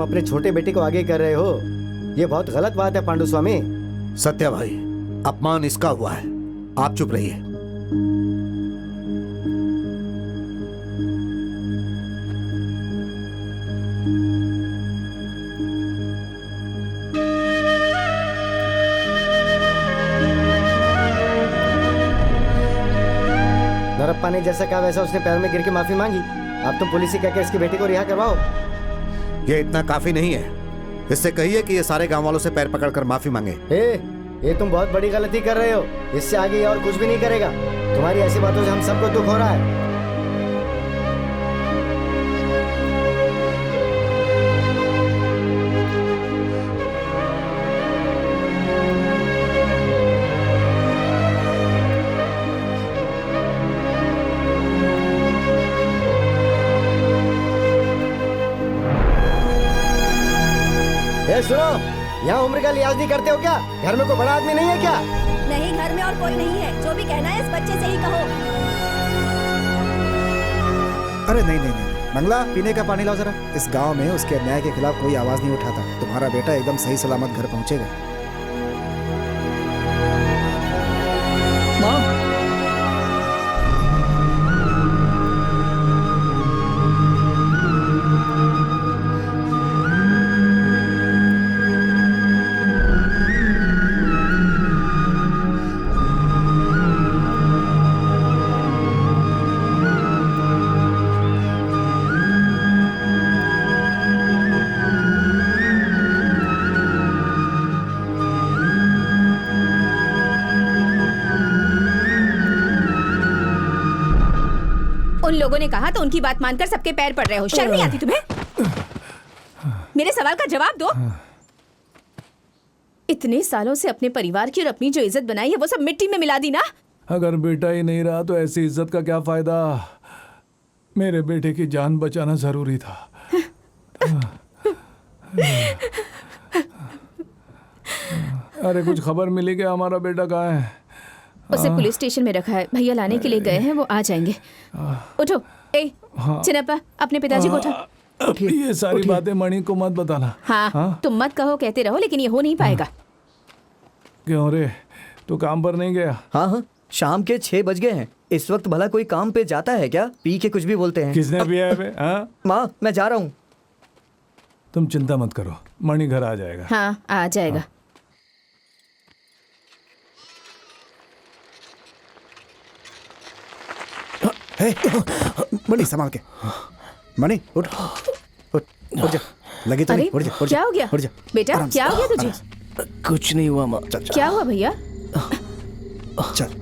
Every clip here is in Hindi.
अपने छोटे बेटे को आगे कर रहे हो, ये बहुत गलत बात है पांडु स्वामी। सत्या भाई, अपमान इसका हुआ है, आप चुप रहिए। नरप्पा ने जैसा कहा वैसा उसने पैर में गिर के माफी मांगी। अब तुम पुलिस ही कहकर इसके बेटे को रिहा करवाओ। ये इतना काफी नहीं है, इससे कहिए कि ये सारे गांव वालों से पैर पकड़कर माफी मांगे। ये तुम बहुत बड़ी गलती कर रहे हो। इससे आगे ये और कुछ भी नहीं करेगा। तुम्हारी ऐसी बातों से हम सबको दुख हो रहा है। सुनो, यहाँ उम्र का लिहाज नहीं करते हो क्या? घर में कोई बड़ा आदमी नहीं है क्या? नहीं, घर में और कोई नहीं है। जो भी कहना है इस बच्चे से ही कहो। अरे नहीं नहीं नहीं, मंगला पीने का पानी लाओ जरा। इस गांव में उसके अन्याय के खिलाफ कोई आवाज नहीं उठाता। तुम्हारा बेटा एकदम सही सलामत घर पहुंचेगा। माँ, उन लोगों ने कहा तो उनकी बात मानकर सबके पैर पड़ रहे हो। शर्म नहीं आती तुम्हें? मेरे सवाल का जवाब दो। इतने सालों से अपने परिवार की और अपनी जो इज्जत बनाई है वो सब मिट्टी में मिला दी ना। अगर बेटा ही नहीं रहा तो ऐसी इज्जत का क्या फायदा। मेरे बेटे की जान बचाना जरूरी था। अरे कुछ खबर मिली कि हमारा बेटा कहाँ है? उसे पुलिस स्टेशन में रखा है। भैया लाने के लिए गए हैं, वो आ जाएंगे। उठो। चिन्नप्पा, अपने पिताजी को उठा। ये सारी बातें मणि को मत बताना। हाँ, तुम मत कहो, कहते रहो, लेकिन ये हो नहीं पाएगा। क्यों रे, तू काम पर नहीं गया? हाँ, शाम के 6 बज गए हैं। इस वक्त भला कोई काम पे जाता है क्या? पी के कुछ भी बोलते हैं। किसने पिया है बे? हाँ? माँ, मैं जा रहा हूँ। तुम चिंता मत करो, मणि घर आ जाएगा। हाँ, आ जाएगा। मणि संभाल के। मणि उठ उठ उठ जा। लगी तो नहीं? उठ जा। क्या हो गया बेटा? क्या हो गया तुझे? कुछ नहीं हुआ माँ। क्या हुआ भैया? चल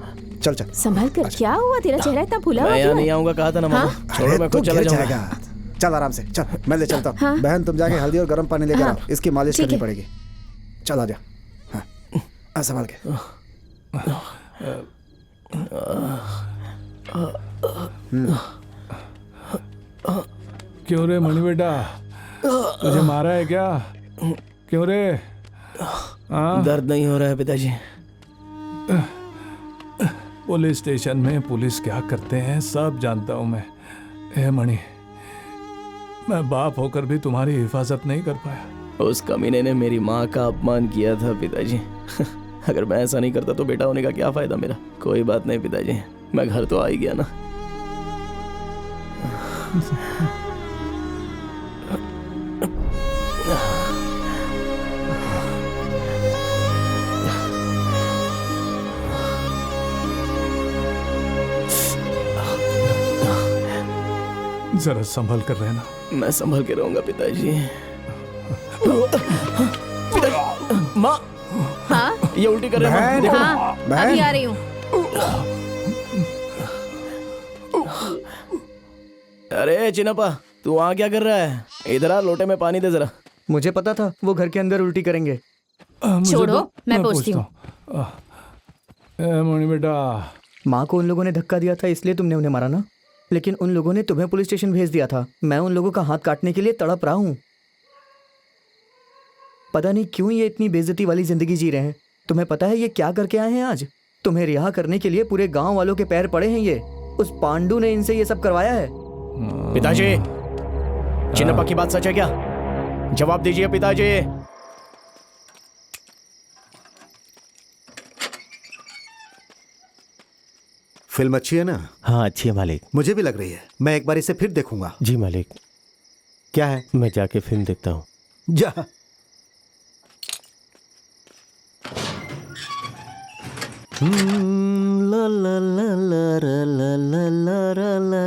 चल चल संभाल कर। क्या हुआ? तेरा चेहरा इतना फूला हुआ मैं नहीं आऊंगा कहा था ना माँ। छोड़ो, मैं खुद चला जाऊंगा। चल आराम से चल, मैं ले चलता हूँ। बहन तुम जाके हल्दी और गर्म पानी लेकर आओ, इसकी मालिश करनी पड़ेगी। चल आ जा। हाँ, संभाल के। क्यों रे मणि बेटा, तुझे मारा है क्या? क्यों रे? दर्द नहीं हो रहा है पिताजी। पुलिस स्टेशन में पुलिस क्या करते हैं सब जानता हूं मैं। ए मणि, मैं बाप होकर भी तुम्हारी हिफाजत नहीं कर पाया। उस कमीने ने मेरी माँ का अपमान किया था पिताजी। अगर मैं ऐसा नहीं करता तो बेटा होने का क्या फायदा मेरा। कोई बात नहीं पिताजी, मैं घर तो आ ही गया ना। जरा संभल कर रहना। मैं संभल के रहूंगा पिताजी। माँ, हाँ? ये उल्टी कर रहे हैं। हाँ, अभी आ रही हूँ। अरे चिन्नप्पा, तू वहाँ क्या कर रहा है? इधर आ, लोटे में पानी दे जरा। मुझे पता था वो घर के अंदर उल्टी करेंगे। छोड़ो, मैं पूछती हूँ। मणि बेटा, माँ को उन लोगों ने धक्का दिया था इसलिए तुमने उन्हें मारा ना, लेकिन उन लोगों ने तुम्हें पुलिस स्टेशन भेज दिया था। मैं उन लोगों का हाथ काटने के लिए तड़प रहा हूँ। पता नहीं क्यों ये इतनी बेइज्जती वाली जिंदगी जी रहे हैं। तुम्हें पता है ये क्या करके आए हैं आज? तुम्हें रिहा करने के लिए पूरे गांव वालों के पैर पड़े हैं। ये उस पांडु ने इनसे ये सब करवाया है। पिताजी, चिन्नप्पा की बात सच है क्या? जवाब दीजिए पिताजी। फिल्म अच्छी है ना? हाँ अच्छी है मालिक। मुझे भी लग रही है। मैं एक बार इसे फिर देखूंगा। जी मालिक। क्या है? मैं जाके फिल्म देखता हूँ। जा। ला ला ला ला ला ला ला ला ला ला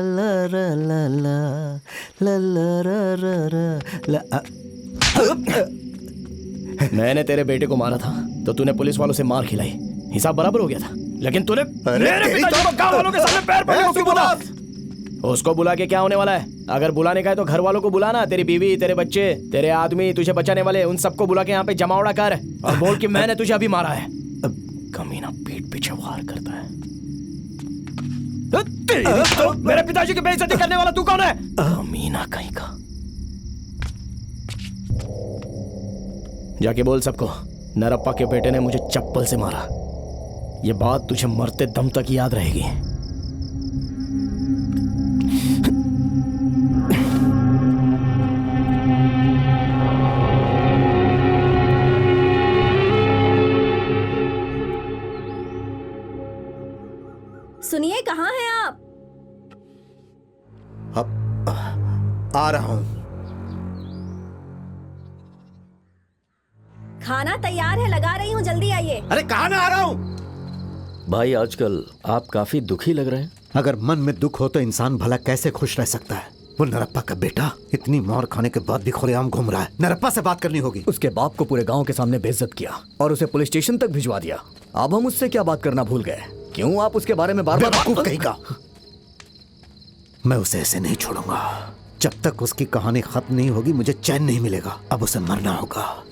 ला ला ला ला। मैंने तेरे बेटे को मारा था तो तूने पुलिस वालों से मार खिलाई, हिसाब बराबर हो गया था। लेकिन तूने मेरे पिताजी को गांव वालों के सामने पैर पड़ने को क्यों बोला? उसको बुला के क्या होने वाला है? अगर बुलाने का है तो घर वालों को बुलाना, तेरी बीवी, तेरे बच्चे, तेरे आदमी, तुझे बचाने वाले, उन सबको बुला के यहाँ पे जमावड़ा कर और बोल कि मैंने तुझे अभी मारा है। कमीना पीठ पीछे वार करता है। तो मेरे पिताजी की बेइज्जती करने वाला तू कौन है? कमीना कहीं का। जाके बोल सबको नरप्पा के बेटे ने मुझे चप्पल से मारा। ये बात तुझे मरते दम तक याद रहेगी। सुनिए, कहाँ हैं आप? अब आ रहा हूं। खाना तैयार है, लगा रही हूँ, जल्दी आइए। अरे कहाँ ना आ रहा हूं? भाई आजकल आप काफी दुखी लग रहे हैं। अगर मन में दुख हो तो इंसान भला कैसे खुश रह सकता है? वो नरप्पा का बेटा इतनी मार खाने के बाद भी खुलेआम घूम रहा है। नरप्पा से बात करनी होगी। उसके बाप को पूरे गांव के सामने बेइज्जत किया और उसे पुलिस स्टेशन तक भिजवा दिया। अब हम उससे क्या बात करना भूल गए? क्यों आप उसके बारे में बार-बार बेवकूफ कहेगा। मैं उसे ऐसे नहीं छोड़ूंगा। जब तक उसकी कहानी खत्म नहीं होगी मुझे चैन नहीं मिलेगा। अब उसे मरना होगा।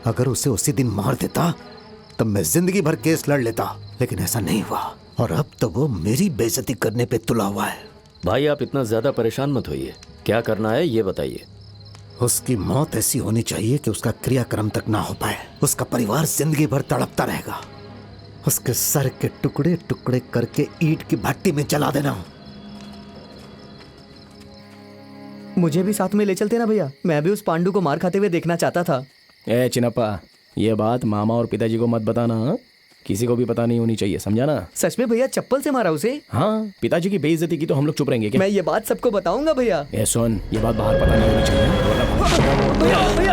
अगर उसे उसी दिन मार देता तब मैं जिंदगी भर केस लड़ लेता, लेकिन ऐसा नहीं हुआ और अब तो वो मेरी बेइज्जती करने पे तुला हुआ है। भाई आप इतना ज्यादा परेशान मत होइए। क्या करना है ये बताइए। उसकी मौत ऐसी होनी चाहिए कि उसका क्रियाक्रम तक ना हो पाए। उसका परिवार जिंदगी भर तड़पता रहेगा। उसके सर के टुकड़े टुकड़े करके ईंट की भट्टी में जला देना। मुझे भी साथ में ले चलते ना भैया, मैं भी उस पांडु को मार खाते हुए देखना चाहता था। ए चिनप्पा, ये बात मामा और पिताजी को मत बताना। हाँ? किसी को भी पता नहीं होनी चाहिए, समझा ना? सच में भैया चप्पल से मारा उसे? हाँ, पिताजी की बेइज्जती की तो हम लोग चुप रहेंगे क्या? मैं ये बात सबको बताऊंगा भैया। ए सुन, ये बात बाहर पता नहीं होनी चाहिए। भैया